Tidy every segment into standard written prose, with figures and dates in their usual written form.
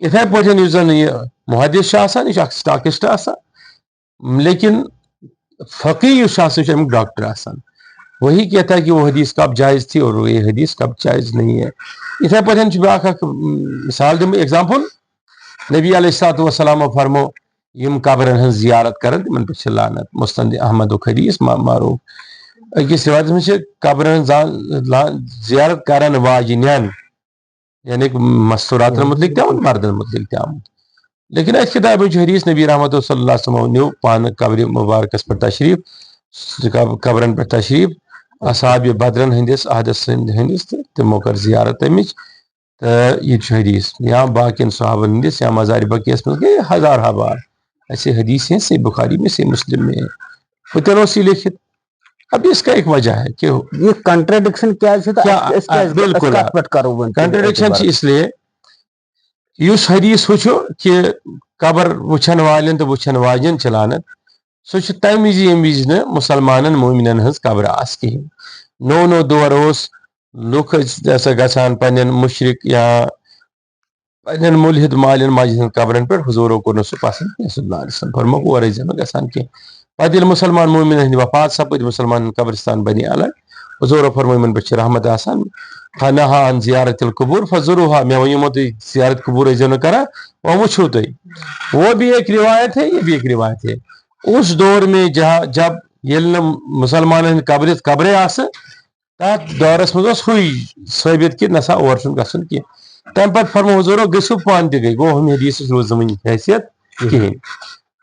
اتھے پٲٹھۍ یُس زن یہ محدث چھُ آسان یہِ چھُ اکھ سٹاکسٹ آسان لیکن فقی یُس چھُ آسان سُہ چھُ امیُک ڈاکٹر آسان وہی کہتا ہے کہ وہ حدیث کب جائز تھی اور یہ حدیث کب جائز نہیں ہے. اتھے پٲٹھۍ چھُ بیٛاکھ اکھ مثال دِمہٕ ایگزامپل نبی علیہ الصلوۃ والسلام فرمو یم قبرن ہٕنٛز زیارت کرن تِمن پٮ۪ٹھ چھِ لعنت. مستند احمدُک حدیث معروف. أکِس رِوایتس منٛز چھِ قبرن زیارت کرن واجنٮ۪ن یعنی مستوراتن متعلق تہِ آمُت مردن متعلق تہِ آمُت لیکن اتھ کتابہِ منٛز چھُ حدیث نبی رحمت صلی اللہ علیہ وسلم نیوٗ پانہٕ قبرِ مبارکس پٮ۪ٹھ تشریف قبرن پٮ۪ٹھ تشریف اصحاب بدرن ہندس عہدس ہندس تہٕ تِمو کٔر زیارت تمِچ تہٕ یہِ چھُ حدیث یا باقین صحابن ہندس یا مزار بقیس منٛز گٔے ہزار بار ایسے حدیث ہیں صحیح بخاری میں صحیح مسلم میں اتن اوس یہِ لیکھِتھ. اب اس کا ایک وجہ ہے کہ یہ کنٹرڈکشن کیا بالکل کنٹرڈکشن اس لیے اس حدیث وچھو کہ قبر وچھن والن تو وچھن واجن چھ لعنت سہ چھ تمہ وز یم وز نہ مسلمانن مومنن ہنز قبر آس کہین. نو دور اوس لُکھ ہسا گژھان پنن مشرق یا پنن ملحد مالین ماجن ہند قبرن پہ حضورو کوٚر نہٕ سُہ پسند صلی اللہ علیہ وسلم فرموک اورے زن گژھان کینٛہہ. پتہٕ ییٚلہِ مسلمان مومن ہند وفات سپد مسلمان قبرستان بنی الگ حضورو فرمو یمن پہ رحمت آسان فنہا عن زیارت القبور فزوروها میں ونمو تُہۍ زیارت قبور ٲسۍزیو نہٕ کران وۄنۍ وٕچھو تُہۍ. وہ بھی ایک روایت ہے یہ بھی ایک روایت ہے. اس دور میں جب ییٚلہِ نہٕ مسلمان ہند قبرے آسہٕ تتھ دورس منٛز اوس ہوے ثٲبت کہ نسا اور چھُنہٕ گژھُن کینٛہہ. تمہِ پتہٕ فرمو حضورو گٔژھِو پانہٕ تہِ گٔے گوٚو ہُمہِ حدیثس روٗز نہٕ وُنہِ حیثیت کہیٖنۍ.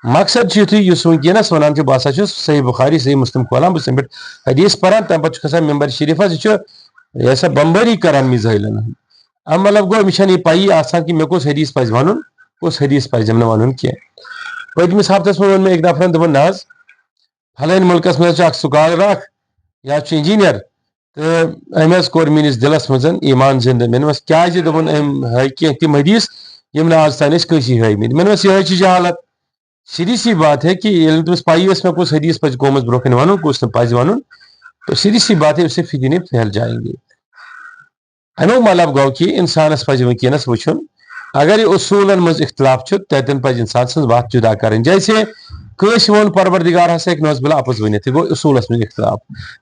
مقصد چھُ یُتھُے یُس وٕنکیٚنس ونان چھُ بہٕ ہسا چھُس صحیح بخاری صحیح مسلم کھولان بہٕ چھُس تمہِ پٮ۪ٹھ حدیث پران تمہِ پتہٕ چھُ کھسان ممبر شریفس یہِ چھُ یہ ہسا بمبٲری کران میٖزٲیلن ہُنٛد. ام مطلب گوٚو مےٚ چھنہٕ یہِ پیی آسان کہ مےٚ کُس حدیث پزِ ونُن کُس حدیث پزٮ۪م نہٕ ونُن کینٛہہ. پٔتمِس ہفتس منٛز ووٚن مےٚ أکۍ نفرن دوٚپُن نہ حظ فلٲنۍ مُلکس منٛز چھُ اکھ سکالر اکھ یا چھُ انجیٖنیر تہٕ أمۍ حظ کوٚر میٲنِس دِلس منٛز ایٖمان زنٛدٕ. مےٚ دوٚپمس کیٛازِ دوٚپُن أمۍ ہٲے کینٛہہ تِم حدیث یِم نہٕ آز تانۍ ٲسۍ کٲنٛسی ہٲومٕتۍ. مےٚ دوٚپمس یِہے چھِ جہالت. سیدھی سی بات ہے کہ ییٚلہِ نہٕ تٔمِس پایی ٲس مےٚ کُس حدیث پزِ قومس برونٛہہ کنہِ ونُن کُس نہٕ پزِ ونُن تو سیدھی سی بات ہے اسے فتنے پھیل جائیں گے. امیُک مطلب گوٚو کہ انسانس پزِ وٕنکیٚنس وٕچھُن اگر یہ اصوٗلن منٛز اختلاف چھُ تتٮ۪ن پزِ انسان سٕنٛز وتھ جُدا کرٕنۍ. جیسے کٲنٛسہِ ووٚن پروردگار ہسا ہیٚکہِ نوز بِلا اپُز ؤنِتھ یہِ گوٚو اصوٗلس منٛز اختلاف.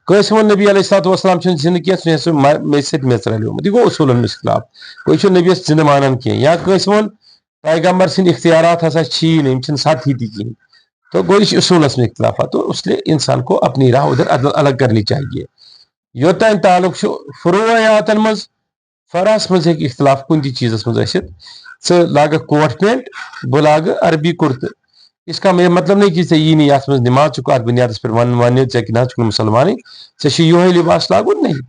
کٲنٛسہِ ووٚن نبی علیہ الصلوۃ والسلام چھُنہٕ زِندٕ کینٛہہ سُہ مےٚ سۭتۍ میٚژ رلیومُت یہِ گوٚو اصوٗلن منٛز اختلاف. کوئی چھُنہٕ نبیس زِندٕ مانان کینٛہہ. یا کٲنٛسہِ ووٚن پیغمبر سٕنٛدۍ اختیارات ہسا چھی نہٕ یِم چھِنہٕ سطحی تہِ کِہیٖنۍ تو گوٚو یہِ چھُ اصوٗلس منٛز اختلافات. تو اس لیے انسان کو اپنی راہ ادھر الگ کرنی چاہیے. یوٚتانۍ تعلق چھُ فروعیاتن منٛز فرعس منٛز ہیٚکہِ اختلاف کُنہِ تہِ چیٖزس منٛز ٲسِتھ. ژٕ لاگکھ کوٹ پینٹ بہٕ لاگہٕ عربی کُرتہٕ اس کا مطلب نہیں کہ ژےٚ یی نہٕ یتھ منٛز نِماز ژٕ اتھ بُنیادس پٮ۪ٹھ ونہِ ژےٚ نہ ژٕ چھُکھ نہٕ مُسلمانٕے ژےٚ چھُ یِہوے لباس لاگُن. نہیں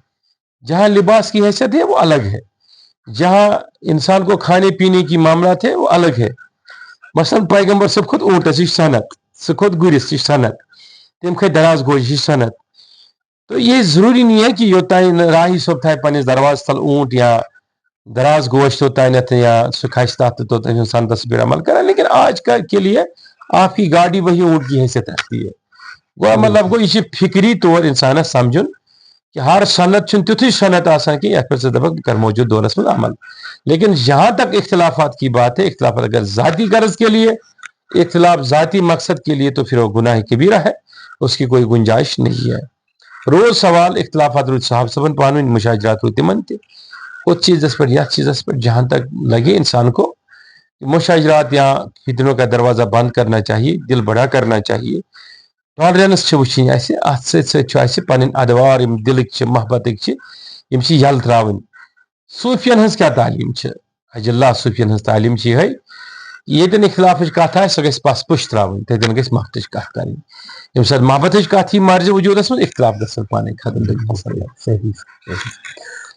جہاں لباس کی حیثیت ہے وہ الگ ہے جہاں انسان کو کھانے پینے کی معاملات ہے وہ الگ ہے. مثلاً پیغمبر صٲب کھوٚت اوٗنٹس یہِ چھِ صنعت سُہ کھوٚت گُرِس یہِ چھِ صنعت تٔمۍ کھٔتۍ دراز گوجہِ یہِ چھِ صنعت. تو یہ ضروری نہیں ہے کہ یوٚتانۍ راہی صٲب تھایہِ پننِس دروازس تل اوٗنٹ یا دراز گوش توتانیتھ یا سُہ کھسہِ تتھ تہٕ توتانۍ چھُنہٕ سنتس پٮ۪ٹھ عمل کران. لیکن آج کے لیے آپ کی گاڑی وہی اونٹ کی حیثیت رکھتی ہے. گوٚو مطلب گوٚو یہِ چھِ فکری طور انسانس سمجھُن کہ ہر صنعت چھُنہٕ تیُتھُے صنعت آسان کہ یتھ پٮ۪ٹھ ژٕ دپکھ بہٕ کرٕ موجوٗد دورس منٛز عمل. لیکن جہاں تک اختلافات کی بات ہے اختلافات اگر ذاتی غرض کے لیے اختلاف ذاتی مقصد کے لیے تو پھر وہ گناہ کبیرہ ہے اس کی کوئی گنجائش نہیں ہے. روز سوال اختلافات روٗدۍ صحابہ صٲبن پانہٕ ؤنۍ مشاجرات روٗدۍ تِمن تہِ اس چیزس پہ یتھ چیزس پہ جہاں تک لگے انسان کو مشاجرات یا فتنوں کا دروازہ بند کرنا چاہیے دل بڑا کرنا چاہیے. ٹالرینس چھِ وٕچھِنۍ اَسہِ اتھ سۭتۍ سۭتۍ چھُ اَسہِ پنٕنۍ ادوار یِم دلٕکۍ چھِ محبتٕکۍ چھِ یِم چھِ یلہٕ تراوٕنۍ. صوٗفین ہٕنٛز کیاہ تعلیٖم چھِ اجلہ صوٗفین ہٕنٛز تعلیٖم چھِ یِہے ییٚتٮ۪ن اختلافٕچ کتھ آسہِ سۄ گژھِ پس پُش تراوٕنۍ تتٮ۪ن گژھِ محبتٕچ کتھ کرٕنۍ. ییٚمہِ ساتہٕ محبتٕچ کتھ یی مرضِ وجوٗدس منٛز اختلاف گژھن پانے ختم.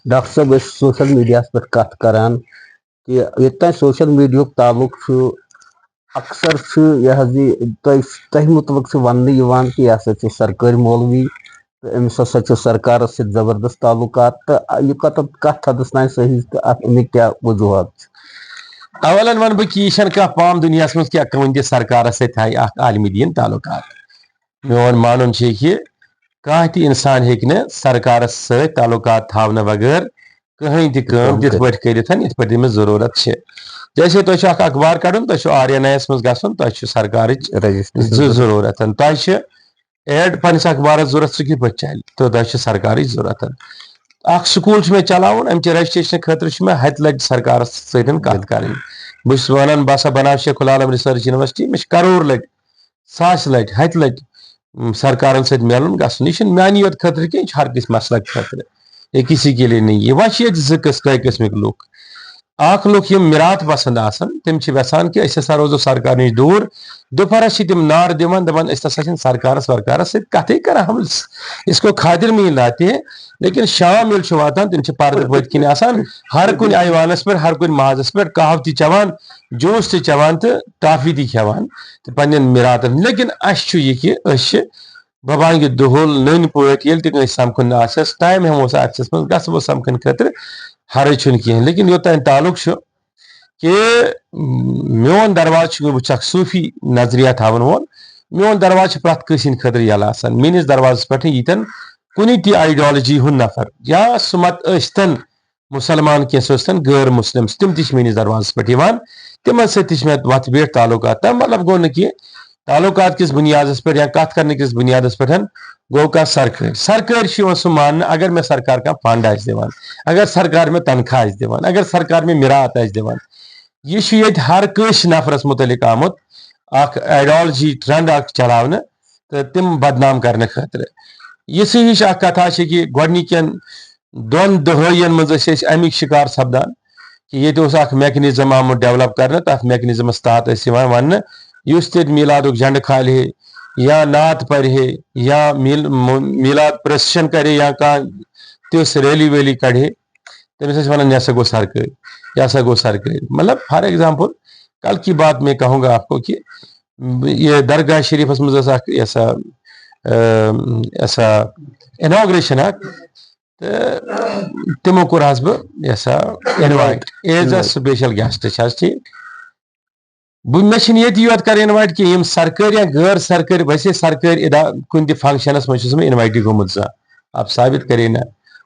ڈاکٹر صٲب أسۍ سوشل میڈیاہس پٮ۪ٹھ کتھ کران کہ یوٚت تانۍ سوشل میڈیاہُک تعلق چھُ اکثر چھُ یہِ حظ یہِ تۄہہِ مُتعلق چھُ وننہٕ یِوان کہ یہِ ہسا چھُ سرکٲرۍ مولوی تہٕ أمِس ہسا چھُ سرکارس سۭتۍ زبردست تعلقات تہٕ یہِ کتھ حدس تانۍ صحیح تہٕ اتھ امیِکۍ کیاہ وجوہات چھِ؟ اولن ون بہٕ کہ یہِ چھنہٕ کانٛہہ پام دُنیاہس منٛز کینٛہہ کٕہٕنۍ تہِ سرکارس سۭتۍ تھایہِ اکھ عالمِ دیٖن تعلقات. میون مانُن چھُ کہِ کانٛہہ تہِ انسان ہیٚکہِ نہٕ سرکارس سۭتۍ تعلقات تھاونہٕ بغٲر کہیں تہ کٲم تِتھ پٲٹھۍ کٔرِتھ یِتھ پٲٹھۍ تٔمِس ضروٗرت چھِ جیسے تۄہہِ چھُ اکھ اخبار کڑُن تۄہہِ چھُ RNIَس منٛز گژھُن تۄہہِ چھُ سرکارٕچ ضروٗرت تۄہہِ چھِ ایڈ پننِس اخبارس ضوٚرتھ سُہ کِتھ پٲٹھۍ چلہِ تہٕ تۄہہِ چھِ سرکارٕچ ضوٚرتھ اکھ سکوٗل چھُ مےٚ چلاوُن امچہِ رجسٹریشن خٲطرٕ چھُ مےٚ ہتہِ لٹہِ سرکارس سۭتۍ کتھ کرٕنۍ بہٕ چھُس ونان بہٕ ہسا بناو شیخ العالم ریسرچ یونیورسٹی مےٚ چھِ کرور لٹہِ ساسہِ لٹہِ ہتہِ لٹہِ سرکارن سۭتۍ میلُن گژھُن یہِ چھُنہٕ میانہِ یوت خٲطرٕ کینٛہہ یہِ چھُ ہر کٲنٛسہِ مسلک خٲطرٕ یہ کسی کے لیے نہیں وۄنۍ چھِ ییٚتہِ زٕ قٕسمٕکۍ لُکھ اکھ لُکھ یِم مِرات پسنٛد آسان تِم چھِ یژھان کہِ أسۍ ہسا روزو سرکار نِش دوٗر دُپہرس چھِ تِم نار دِوان دپان أسۍ نسا چھِنہٕ سرکارس ورکارس سۭتۍ کتھٕے کران ہم اس کو خاطر میں لاتے ہیں لیکن شام ییٚلہِ چھُ واتان تِم چھِ پردٕ پٔتۍ کِنۍ آسان ہر کُنہِ ایوانس پٮ۪ٹھ ہر کُنہِ مازس پٮ۪ٹھ کہوٕ تہِ چٮ۪وان جوٗس تہِ چٮ۪وان تہٕ ٹافی تہِ کھٮ۪وان تہٕ پننٮ۪ن مِراتن لیکن اسہِ چھُ یہِ کہِ أسۍ چھِ ببانگہِ دُہُل نٔنۍ پٲٹھۍ ییٚلہِ تہِ کٲنٛسہِ سمکھُن آسٮ۪س ٹایم ہٮ۪موس اتھس منٛز گژھو سمکھنہٕ خٲطرٕ حرج چھُنہٕ کینٛہہ لیکن یوٚتانۍ تعلُق چھُ کہ میون درواز چھُ بہٕ چھُس اکھ صوٗفی نظریہ تھاون وول میون درواز چھُ پرٛٮ۪تھ کٲنٛسہِ ہٕنٛدِ خٲطرٕ یلہٕ آسان میٲنِس دروازس پٮ۪ٹھ ییٖتٮ۪ن کُنہِ تہِ آیڈیالجی ہُنٛد نفر یا سُہ مت ٲسۍتن مُسلمان کینٛہہ سُہ ٲسۍتن غٲر مسلم تِم تہِ چھِ میٲنِس دروازس پٮ۪ٹھ یِوان تِمن سۭتۍ تہِ چھِ مےٚ وتھ بیٹھ تعلقات تَمیُک مطلب گوٚو نہٕ کہِ تعلقات کِس بُنیادس پٮ۪ٹھ یا کتھ کرنہٕ کِس بُنیادس پٮ۪ٹھ گوٚو کانٛہہ سرکٲرۍ چھِ یِوان سُہ ماننہٕ اگر مےٚ سرکار کانٛہہ فنڈ آسہِ دِوان اگر سرکار مےٚ تنخواہ آسہِ دِوان اگر سرکار مےٚ مِرات آسہِ دِوان یہ چھُ ییٚتہِ ہر کٲنٛسہِ نفرس مُتعلق آمُت اکھ ایڈالجی ٹرینڈ اکھ چلاونہٕ تہٕ تِم بدنام کرنہٕ خٲطرٕ یِژھٕے ہِش اکھ کتھا چھِ کہِ گۄڈنِکٮ۪ن 2 دہٲیین منٛز ٲسۍ أسۍ امیِکۍ شِکار سپدان کہِ ییٚتہِ اوس اکھ میکنِزم آمُت ڈیولپ کرنہٕ تتھ میکنِزمس تحت ٲسۍ یِوان وننہٕ یُس تہِ میٖلادُک جنڈٕ کھالہِ ہے یا نعت پرِ ہے یا میٖلاد پرسشن کرِ یا کانٛہہ تِژھ ریلی ویلی کڑِ ہے تٔمِس ٲسۍ ونان یہِ ہسا گوٚو سرکٲرۍ یہ ہسا گوٚو سرکٲرۍ مطلب فار ایگزامپل کل کی بات میں کہوں گا آپ کو کہ یہ درگاہ شریفس منٛز ٲس اکھ ایسا اناگریشن اکھ تہٕ تِمو کوٚر حظ بہٕ invite as a special guest چھِ حظ ٹھیٖک مےٚ چھِنہٕ ییٚتہِ یوت کران اِنوایٹ کینٛہہ یِم سرکٲرۍ یا غٲر سرکٲرۍ ویسے سرکٲرۍ کُنہِ تہِ فنکشنس منٛز چھُس بہٕ اِنوایٹٕے گوٚمُت زانٛہہ آپ ثابت کرے نہ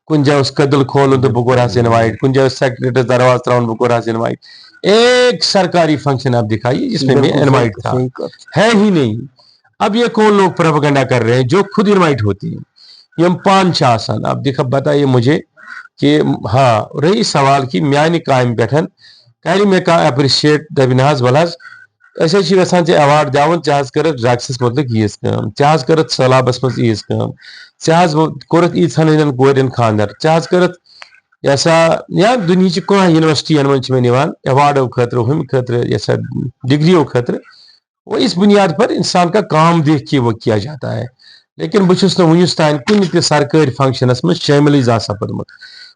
کُنہِ جایہِ اوس کٔدٕل کھولُن تہٕ بہٕ کوٚرہس اِنوایٹ کُنہِ جایہِ اوس سیکرٹریٹس درواز تراوُن بہٕ کوٚرہس اِنوایٹ ایک سرکاری فنکشن آپ دکھائیے جس میں انوائٹ تھا ہے ہی نہیں اب یہ کون لوگ پروپیگنڈا کر رہے ہیں جو خود انوائٹ ہوتے ہیں یم پان چھِ آسان اب دیکھا بتائیے مجھے کہ ہاں رہی سوال کہ میانہِ کامہِ پٮ۪ٹھ کرِ مےٚ کانٛہہ ایپرِشیٹ دپہِ نہ حظ وَلہٕ حظ أسۍ حظ چھِ یژھان ژےٚ ایواڈ دِوُن ژےٚ حظ کٔرٕتھ ڈرگسس متعلق ییٖژ کٲم ژےٚ حظ کٔرٕتھ سہلابس منٛز ییٖژ کٲم ژےٚ حظ کوٚرُتھ ییٖژہن ہٕنٛدٮ۪ن کورٮ۪ن خانٛدر ژےٚ حظ کٔرٕتھ یہِ ہسا یا دُنہِچہِ کانٛہہ یونیورسٹین منٛز چھِ مےٚ نِوان ایواڈو خٲطرٕ ہُمہِ خٲطرٕ یہِ ہسا ڈگریو خٲطرٕ وہ اس بنیاد پر انسان کا کام دیکھ کے وہ کیا جاتا ہے لیکن بہٕ چھُس نہٕ وُنیُس تانۍ کُنہِ تہِ سرکٲرۍ فنکشنس منٛز شٲمِلٕے زانٛہہ سپدمُت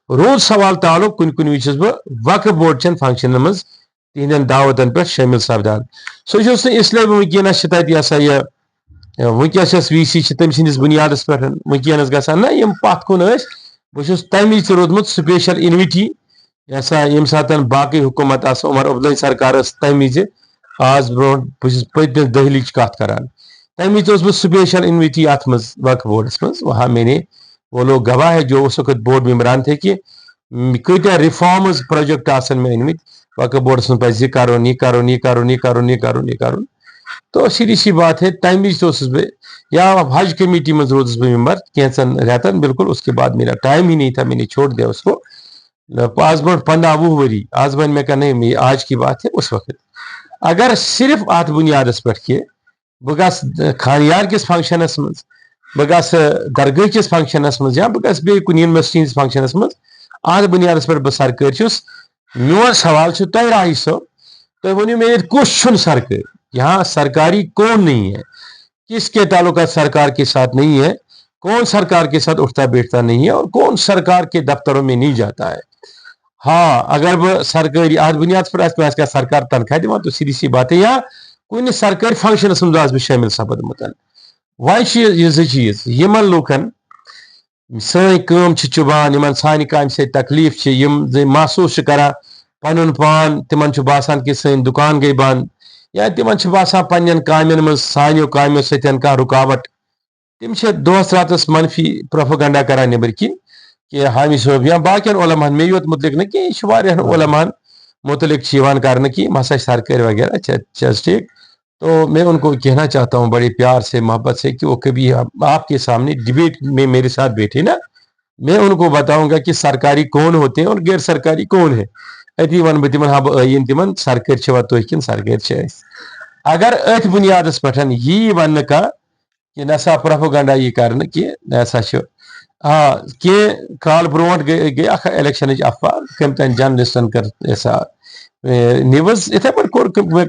روٗد سوال تعلق کُنہِ کُنہِ وِزِ چھُس بہٕ وقف بورڈ چٮ۪ن فنکشنن منٛز تِہنٛدٮ۪ن دعوتن پٮ۪ٹھ شٲمِل سپدان سُہ چھُس نہٕ اسلیے وٕنکیٚنس چھِ تتہِ یہِ ہسا یہِ وٕنکیٚس یۄس VC چھِ تٔمۍ سٕنٛدِس بُنیادس پٮ۪ٹھ وٕنکیٚنس گژھان نہ یِم پتھ کُن ٲسۍ بہٕ چھُس تمہِ وِزِ روٗدمُت سپیشل اِنوِٹی یہِ ہسا ییٚمہِ ساتہٕ باقٕے حکوٗمت آسہٕ عمر عبداللہ سرکار ٲس تمہِ وِزِ آز برونٛٹھ بہٕ چھُس پٔتمِس دٔہلِچ کتھ کران تمہِ وِزِ اوسُس بہٕ سپیشل اِنوِٹی اتھ منٛز وقف بورڈس منٛز وہاں میں نے وہ لوگ گواہ ہے جو اس وقت بورڈ ممبران تھے کہ کۭتیاہ رِفارمٕز پروجیکٹ آسن مےٚ أنمٕتۍ وقف بورڈس منٛز پزِ یہِ کرُن یہِ کرُن یہِ کرُن یہِ کرُن یہِ کرُن یہِ کرُن تو سیدھی سی بات ہے تمہِ وِزِ تہِ اوسُس بہٕ یا حج کمیٹی منٛز روٗدُس بہٕ ممبر کینٛژن رٮ۪تن بالکل اس کے بعد میرا ٹائم ہی نہیں تھا میں نے چھوڑ دیا اس کو آز برونٛٹھ 15-20 ؤری آز وۄنۍ مےٚ کانٛہہ نہیں آج کی بات ہے اس وقت اگر صرف اتھ بُنیادس پٮ۪ٹھ کہِ بہٕ گژھٕ خانیار کِس فنکشنس منٛز بہٕ گژھٕ درگاہ کِس فنکشنس منٛز یا بہٕ گژھٕ بیٚیہِ کُنہِ یونیورسٹی ہِنٛدِس فنکشنس منٛز اتھ بُنیادس پٮ۪ٹھ بہٕ سرکٲرۍ چھُس میون سوال چھُ تۄہہِ راہی صٲب تُہۍ ؤنِو مےٚ ییٚتہِ کُس چھُنہٕ سرکٲرۍ یہاں سرکاری کون نہیں ہے کس کے تعلقات سرکار کے ساتھ نہیں ہے کون سرکار کے ساتھ اٹھتا بیٹھتا نہیں ہے اور کون سرکار کے دفتروں میں نہیں جاتا ہے ہاں اگر بہٕ سرکٲری اتھ بُنیادس پٮ۪ٹھ آسہِ مےٚ آسہِ کانٛہہ سرکار تنخواہ دِوان تو سیدھی سی بات ہے یا کُنہِ سرکٲرۍ فنکشنس منٛز آسہٕ بہٕ شٲمِل سپدمُت وۄنۍ چھِ یہِ زٕ چیٖز یِمن لُکن سٲنۍ کٲم چھِ چُبان یِمن سانہِ کامہِ سۭتۍ تکلیٖف چھِ یِم زِ محسوٗس چھِ کران پنُن پان تِمن چھُ باسان کہِ سٲنۍ دُکان گٔے بنٛد یا تِمن چھُ باسان پننٮ۪ن کامٮ۪ن منٛز سانیو کامیو سۭتۍ کانٛہہ رُکاوٹ تِم چھِ دۄہس راتس منفی پروپیگنڈا کران نٮ۪بٕرۍ کِنۍ کہ حامی صٲب یا باقین علماء میں یوت متعلق نہ کہ یہ واریاہن علماء متعلق کرنے کی مسا سرکاری وغیرہ ٹھیک. تو میں ان کو کہنا چاہتا ہوں بڑے پیار سے محبت سے کہ وہ کبھی آپ کے سامنے ڈبیٹ میں میرے ساتھ بیٹھے نا, میں ان کو بتاؤں گا کہ سرکاری کون ہوتے ہیں اور غیر سرکاری کون ہے. اتی ون بہ تمن ہب عین تمن سرکاری چھوا تھی کن سرکاری اگر ات بنیاد پہ یہ ون کہ نسا پروپیگنڈا یہ کرنے کہ نسا کی کال برونٹ گئی الیکشن افواہ کم تین جرنلسٹن کر نیوز اتھے پہ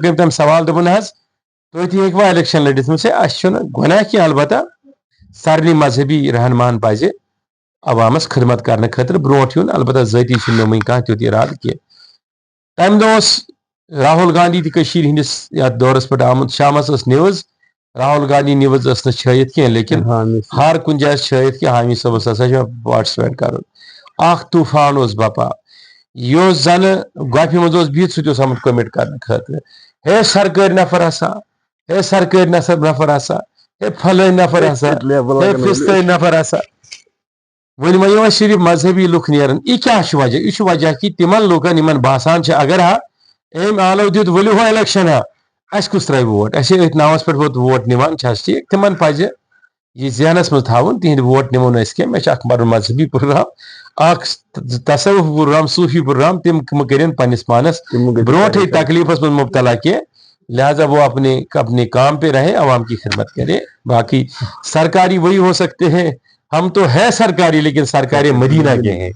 کم تم سوال دپن حظ تھی ہیکوا الیکشن لڑت مجھ سے گناہ کی البتہ سارے مذہبی رہنمان پزِ عوامس خدمت کرنے خاطر برونٹ یون البتہ ذاتی مے وی کھانا تیت ارادہ کی. تمہ دہ راہل گاندھی تہ ہندس یتھ دورس پہ آمت شامس نیوز راہل گاندھی نیوز چھت کی لیکن ہر کن جائے چھت کہ حامی صبس ہسا پارٹسپیٹ کر طوفان بپا یہ زن گوپہ مز بہت سہ آمت کمٹ کرنے خاطر ہے سرکاری نفر ہسا ہے سرکاری نفر ہسا ہے فلٲنۍ نفر ہسا ہے فستٲنۍ نفر ہسا ون ما صرف مذہبی لُکھ نیرن یہ کیا وجہ یہ وجہ کہ تمن لوکن یمن باسان اگر أمۍ آلو دیُت ؤلِو ہا الیکشن اس کس ترٛاوِ ووٹ اس اتھ ناوس پٮ۪ٹھ ووٹ نِوان چھس ٹھیک تمن پزِ یہ ذہنس مز تھاوُن تہند ووٹ نِمو نہٕ أسۍ کینٛہہ مےٚ چھُ اکھ پنُن مذہبی پروگرام اکھ تصوف پروگرام صوفی پروگرام تم کرن پنس پانس برونٹھے تکلیفس مز مبتلا کینٛہہ لہذا وہ اپنے کام پہ رہے عوام کی خدمت کرے. باقی سرکاری وہی ہو سکتے ہیں, ہم تو ہے سرکاری لیکن سرکاری مدینہ کے ہیں.